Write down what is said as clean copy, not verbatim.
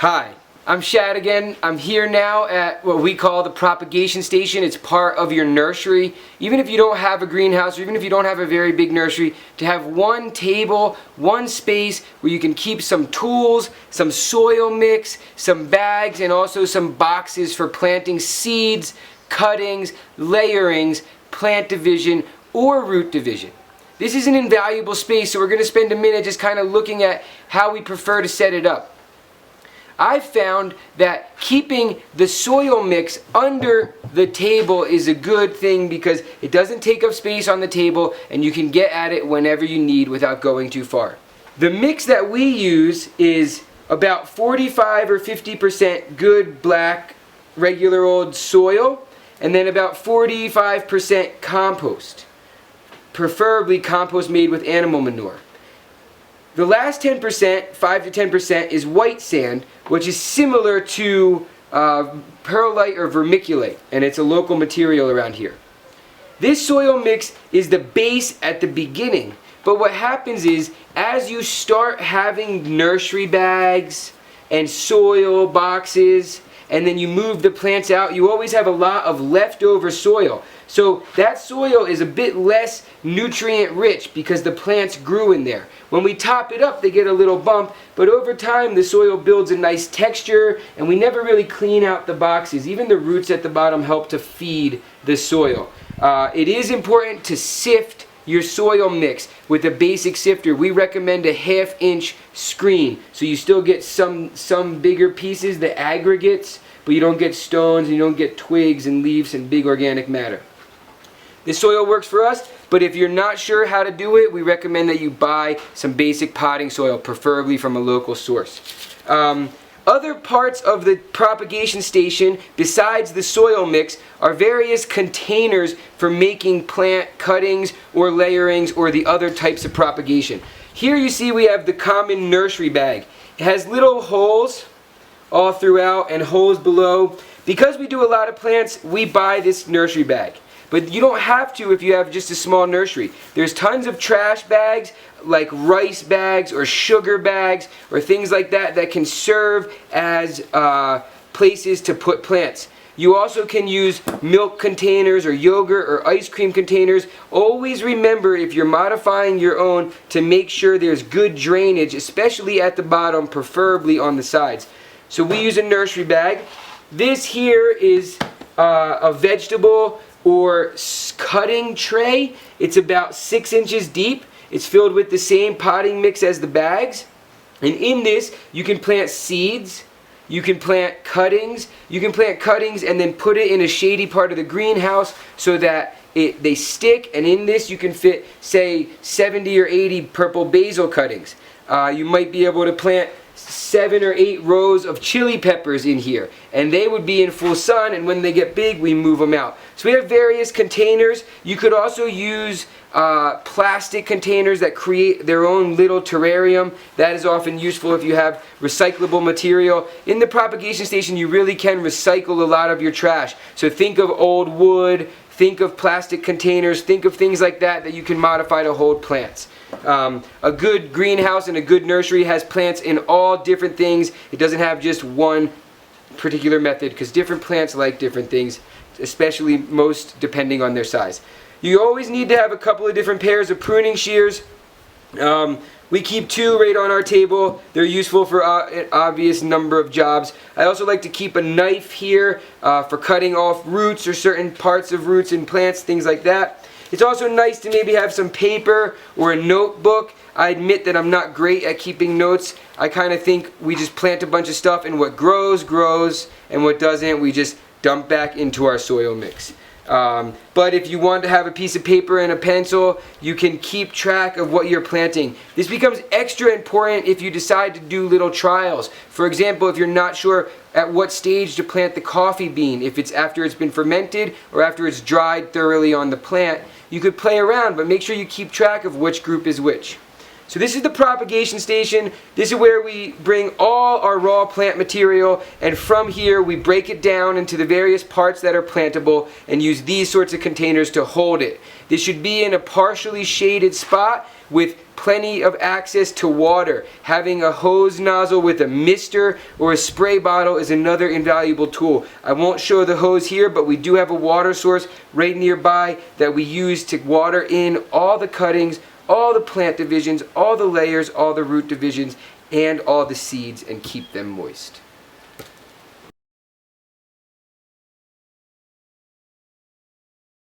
Hi, I'm Shad again. I'm here now at what we call the propagation station. It's part of your nursery. Even if you don't have a greenhouse, or even if you don't have a very big nursery, to have one table, one space where you can keep some tools, some soil mix, some bags, and also some boxes for planting seeds, cuttings, layerings, plant division, or root division. This is an invaluable space, so we're going to spend a minute just kind of looking at how we prefer to set it up. I've found that keeping the soil mix under the table is a good thing because it doesn't take up space on the table and you can get at it whenever you need without going too far. The mix that we use is about 45 or 50% good black regular old soil and then about 45% compost, preferably compost made with animal manure. The last 10%, 5 to 10%, is white sand, which is similar to perlite or vermiculite, and it's a local material around here. This soil mix is the base at the beginning, but what happens is, as you start having nursery bags and soil boxes, and then you move the plants out, you always have a lot of leftover soil. So that soil is a bit less nutrient rich because the plants grew in there. When we top it up, they get a little bump, but over time the soil builds a nice texture and we never really clean out the boxes. Even the roots at the bottom help to feed the soil. It is important to sift your soil mix with a basic sifter. We recommend a 1/2 inch screen so you still get some bigger pieces, the aggregates, but you don't get stones and you don't get twigs and leaves and big organic matter. This soil works for us, but if you're not sure how to do it, we recommend that you buy some basic potting soil, preferably from a local source. Other parts of the propagation station, besides the soil mix, are various containers for making plant cuttings or layerings or the other types of propagation. Here you see we have the common nursery bag. It has little holes all throughout and holes below. Because we do a lot of plants, we buy this nursery bag. But you don't have to if you have just a small nursery. There's tons of trash bags like rice bags or sugar bags or things like that that can serve as places to put plants. You also can use milk containers or yogurt or ice cream containers. Always remember, if you're modifying your own, to make sure there's good drainage, especially at the bottom, preferably on the sides. So we use a nursery bag. This here is a vegetable or cutting tray. It's about 6 inches deep. It's filled with the same potting mix as the bags. And in this, you can plant seeds, you can plant cuttings, and then put it in a shady part of the greenhouse so that they stick, and in this you can fit, say, 70 or 80 purple basil cuttings. You might be able to plant 7 or 8 rows of chili peppers in here, and they would be in full sun, and when they get big we move them out. So we have various containers. You could also use plastic containers that create their own little terrarium. That is often useful if you have recyclable material. In the propagation station you really can recycle a lot of your trash. So think of old wood, think of plastic containers, think of things like that you can modify to hold plants. A good greenhouse and a good nursery has plants in all different things. It doesn't have just one particular method because different plants like different things, especially most depending on their size. You always need to have a couple of different pairs of pruning shears. We keep 2 right on our table. They're useful for an obvious number of jobs. I also like to keep a knife here for cutting off roots or certain parts of roots in plants, things like that. It's also nice to maybe have some paper or a notebook. I admit that I'm not great at keeping notes. I kind of think we just plant a bunch of stuff and what grows, grows, and what doesn't, we just dump back into our soil mix. But if you want to have a piece of paper and a pencil, you can keep track of what you're planting. This becomes extra important if you decide to do little trials. For example, if you're not sure at what stage to plant the coffee bean, if it's after it's been fermented or after it's dried thoroughly on the plant, you could play around, but make sure you keep track of which group is which. So this is the propagation station. This is where we bring all our raw plant material, and from here we break it down into the various parts that are plantable and use these sorts of containers to hold it. This should be in a partially shaded spot with plenty of access to water. Having a hose nozzle with a mister or a spray bottle is another invaluable tool. I won't show the hose here, but we do have a water source right nearby that we use to water in all the cuttings, all the plant divisions, all the layers, all the root divisions, and all the seeds, and keep them moist.